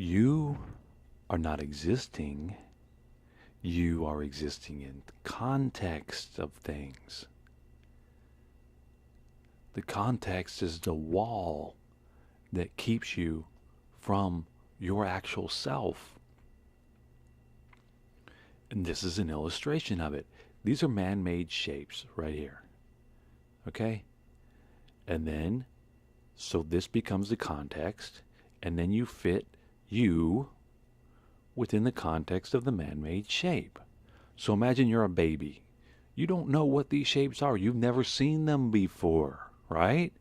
You are not existing. You are existing in the context of things. The context is the wall that keeps you from your actual self. And this is an illustration of it. These are man-made shapes right here. Okay? And then, so this becomes the context, and then you fit you within the context of the man-made shape. So imagine you're a baby. You don't know what these shapes are. You've never seen them before, right?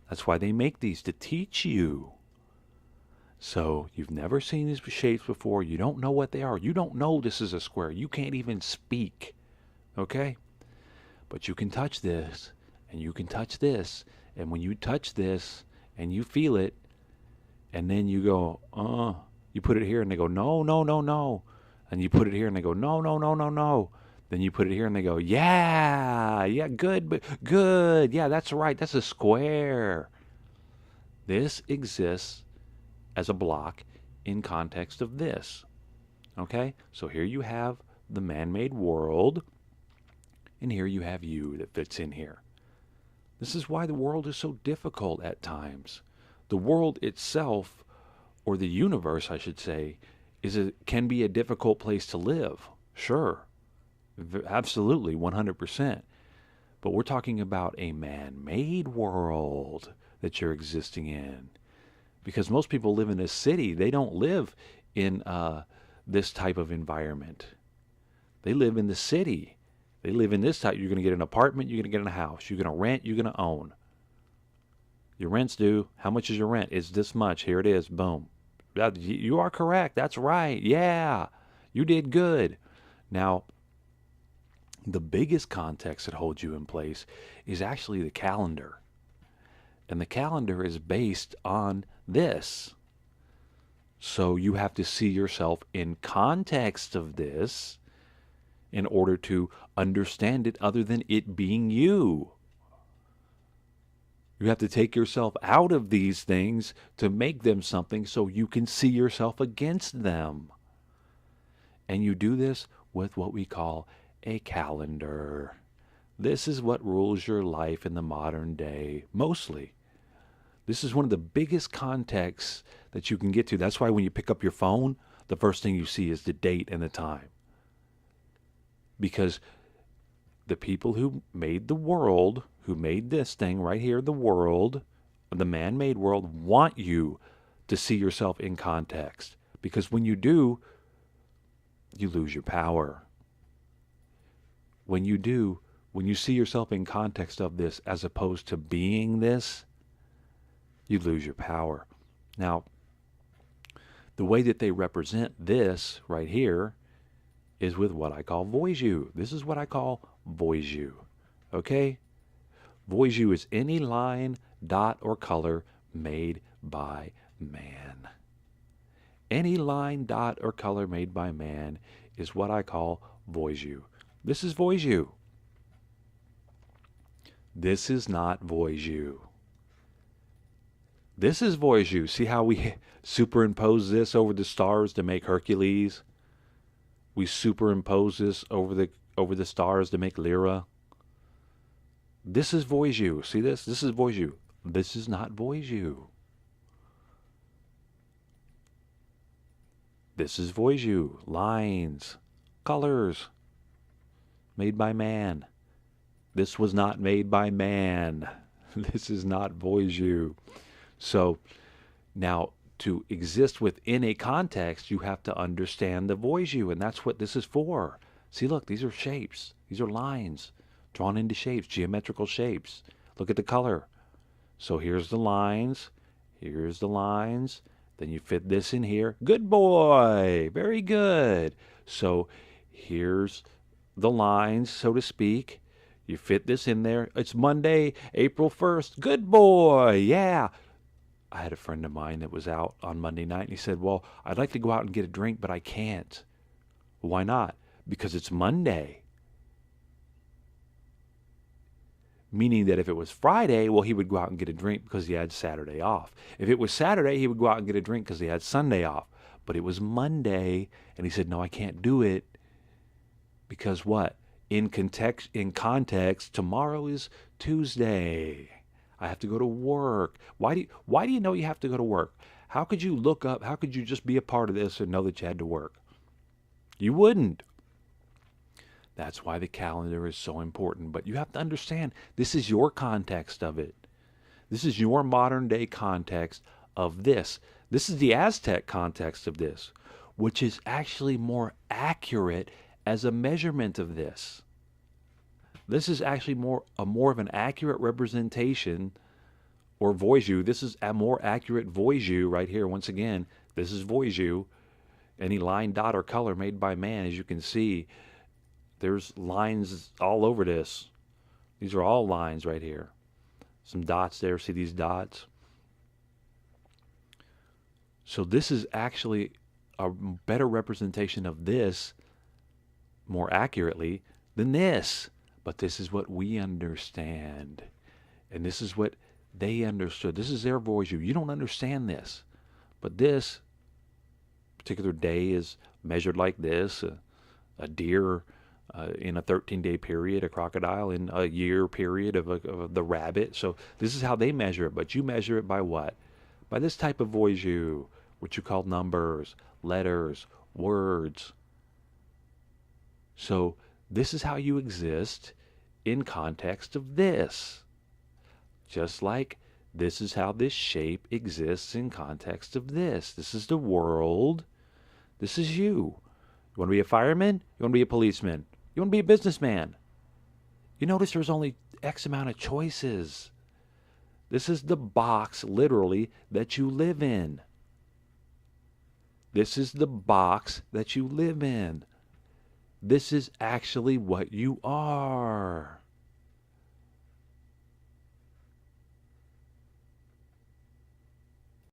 That's why they make these, to teach you. So you've never seen these shapes before. You don't know what they are. You don't know this is a square. You can't even speak, okay? But you can touch this, and you can touch this. And when you touch this, and you feel it, and then you go, you put it here, and they go, no, no, no, no. And you put it here, and they go, no, no, no, no, no. Then you put it here, and they go, yeah, yeah, good, good. Yeah, that's right. That's a square. This exists as a block in context of this. Okay? So here you have the man-made world, and here you have you that fits in here. This is why the world is so difficult at times. The world itself, or the universe, I should say, can be a difficult place to live. Sure. Absolutely, 100%. But we're talking about a man-made world that you're existing in. Because most people live in a city. They don't live in this type of environment. They live in the city. They live in this type. You're going to get an apartment. You're going to get a house. You're going to rent. You're going to own. Your rent's due. How much is your rent? It's this much. Here it is. Boom. You are correct. That's right. Yeah. You did good. Now, the biggest context that holds you in place is actually the calendar. And the calendar is based on this. So you have to see yourself in context of this in order to understand it other than it being you. You have to take yourself out of these things to make them something so you can see yourself against them. And you do this with what we call a calendar. This is what rules your life in the modern day, mostly. This is one of the biggest contexts that you can get to. That's why when you pick up your phone, the first thing you see is the date and the time. Because the people who made the world, who made this thing right here, the world, the man-made world, want you to see yourself in context. Because when you do, you lose your power. When you do, when you see yourself in context of this as opposed to being this, you lose your power. Now, the way that they represent this right here is with what I call VOYXU. This is what I call VOYXU. Okay? VOYXU is any line, dot, or color made by man. Any line, dot, or color made by man is what I call VOYXU. This is VOYXU. This is not VOYXU. This is VOYXU. See how we superimpose this over the stars to make Hercules? We superimpose this over the stars to make Lyra. This is VOYXU. See this? This is VOYXU. This is not VOYXU. This is VOYXU. Lines, colors, made by man. This was not made by man. This is not VOYXU. So now, to exist within a context, you have to understand the VOYXU, and that's what this is for. See, look, these are shapes. These are lines drawn into shapes, geometrical shapes. Look at the color. So here's the lines. Here's the lines. Then you fit this in here. Good boy. Very good. So here's the lines, so to speak. You fit this in there. It's Monday, April 1st. Good boy. Yeah. I had a friend of mine that was out on Monday night, and he said, well, I'd like to go out and get a drink, but I can't. Why not? Because it's Monday. Meaning that if it was Friday, well, he would go out and get a drink because he had Saturday off. If it was Saturday, he would go out and get a drink because he had Sunday off. But it was Monday, and he said, no, I can't do it because what? In context, tomorrow is Tuesday. I have to go to work. Why do you know you have to go to work? How could you look up? How could you just be a part of this and know that you had to work? You wouldn't. That's why the calendar is so important. But you have to understand, this is your context of it. This is your modern day context of this. This is the Aztec context of this, which is actually more accurate as a measurement of this. This is actually more of an accurate representation, or VOYXU. This is a more accurate VOYXU right here. Once again, this is VOYXU. Any line, dot, or color made by man, as you can see, there's lines all over this. These are all lines right here. Some dots there. See these dots? So this is actually a better representation of this, more accurately, than this. But this is what we understand. And this is what they understood. This is their VOYXU. You don't understand this. But this particular day is measured like this. A deer in a 13-day period, a crocodile in a year period of the rabbit. So this is how they measure it. But you measure it by what? By this type of VOYXU, which you call numbers, letters, words. So this is how you exist in context of this. Just like this is how this shape exists in context of this. This is the world. This is you. You want to be a fireman? You want to be a policeman? You want to be a businessman? You notice there's only X amount of choices. This is the box, literally, that you live in. This is the box that you live in. This is actually what you are.